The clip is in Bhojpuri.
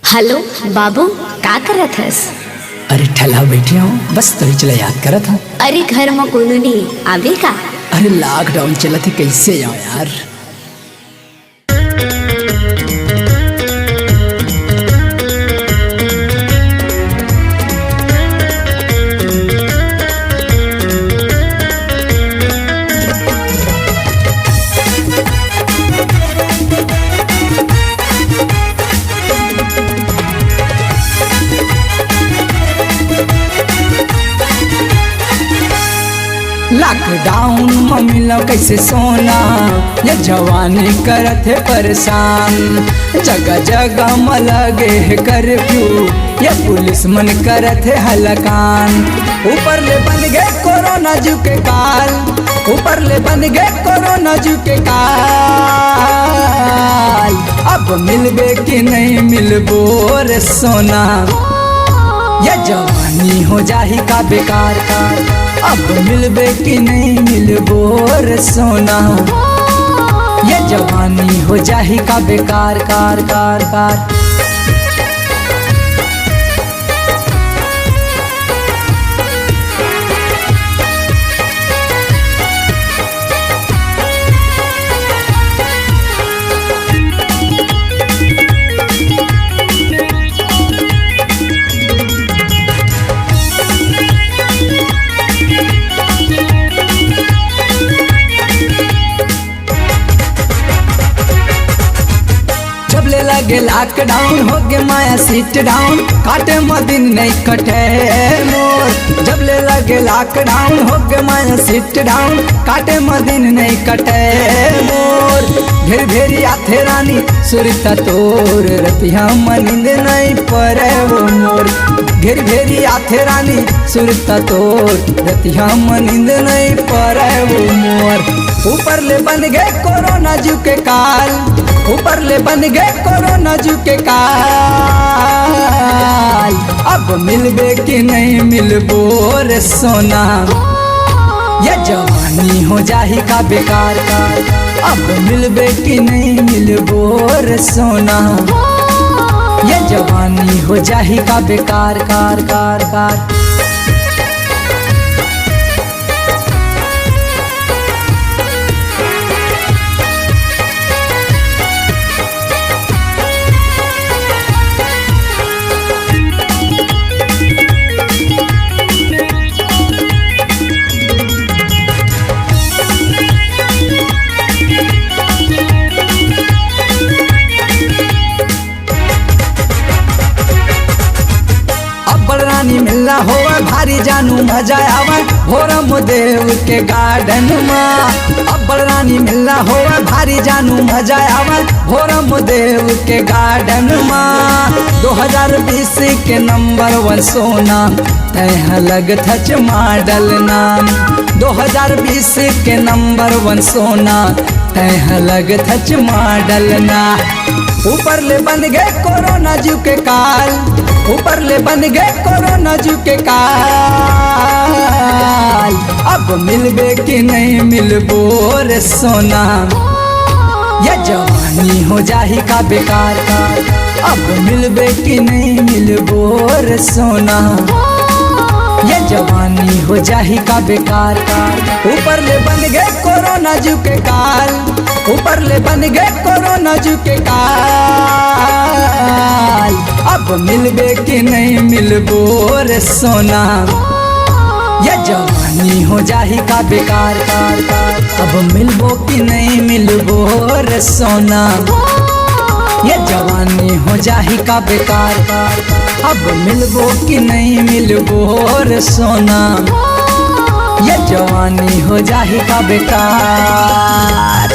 हेलो बाबू, का करत हस? अरे ठला बैठे हूँ, बस तोही चला याद करत हूँ। अरे घर में कोनो नहीं आवे का? अरे लॉकडाउन चला थे, कैसे जाओ यार। लॉकडाउन में मिला कैसे सोना, ये जवानी करत है परेशान। जगह जगह में लगे है कर्फ्यू, ये पुलिस मन करत है हलकान। ऊपर ले बन गए कोरोना जू के काल, ऊपर ले बन गए कोरोना जू के काल। अब मिलबे कि नहीं मिलबो रे सोना, ये जवानी हो जाही का बेकार कार। अब मिलबे कि नहीं मिलबो रे सोना, ये जवानी हो जाही का बेकार कार कार कार। लगे लॉकडाउन हो गए माया सीट डाउन, काटे मदिन नहीं कटे मोर। जब ले लगे लॉकडाउन हो गए माया सीट डाउन, काटे मदिन नहीं कटे मोर। भेर भेरी आथे रानी सुरता तोर, रतिया नींद नहीं परे वो मोर। घेर घेरी आथे रानी सुरता तोर, रतिया नींद नहीं परे वो मोर। ऊपर ले बन गए कोरोना जू के काल, ऊपर ले बन गए कोरोना जू के काल। अब मिलबे कि नहीं मिलबो रे सोना, ये जवानी हो जाही का बेकार कार। अब मिलबे कि नहीं मिलबो रे सोना, ये जवानी हो जाही का बेकार कार कार कार। मिलना होवे भारी जानू मजा आवे भोरम देव के गार्डन में। अब रानी मिलना होवे भारी जानू मजा आवे भोरम देव के गार्डन में। 2020 के नंबर 1 सोना तह लग थच मॉडल नाम। 2020 के नंबर 1 सोना तह लग थच मॉडल ना। ऊपर ले बन गए कोरोना जू के काल, ऊपर ले बन गए कोरोना जू के काल। अब मिलबे कि नहीं मिलबो रे सोना, ये जवानी हो जाही का बेकार कार। अब मिलबे कि नहीं मिलबो रे सोना, ये जवानी हो जाही का बेकार कार। ऊपर ले बन गए कोरोना जू के काल, ऊपर ले बन गए कोरोना जू के काल। अब मिलबे कि नहीं मिलबो रे सोना, ये जवानी हो जाही का बेकार कार कार। अब मिलबो कि नहीं मिलबो रे सोना, ये जवानी हो जाही का बेकार कार। अब मिलबो कि नहीं मिलबो रे सोना, ये जवानी हो जाही का बेकार।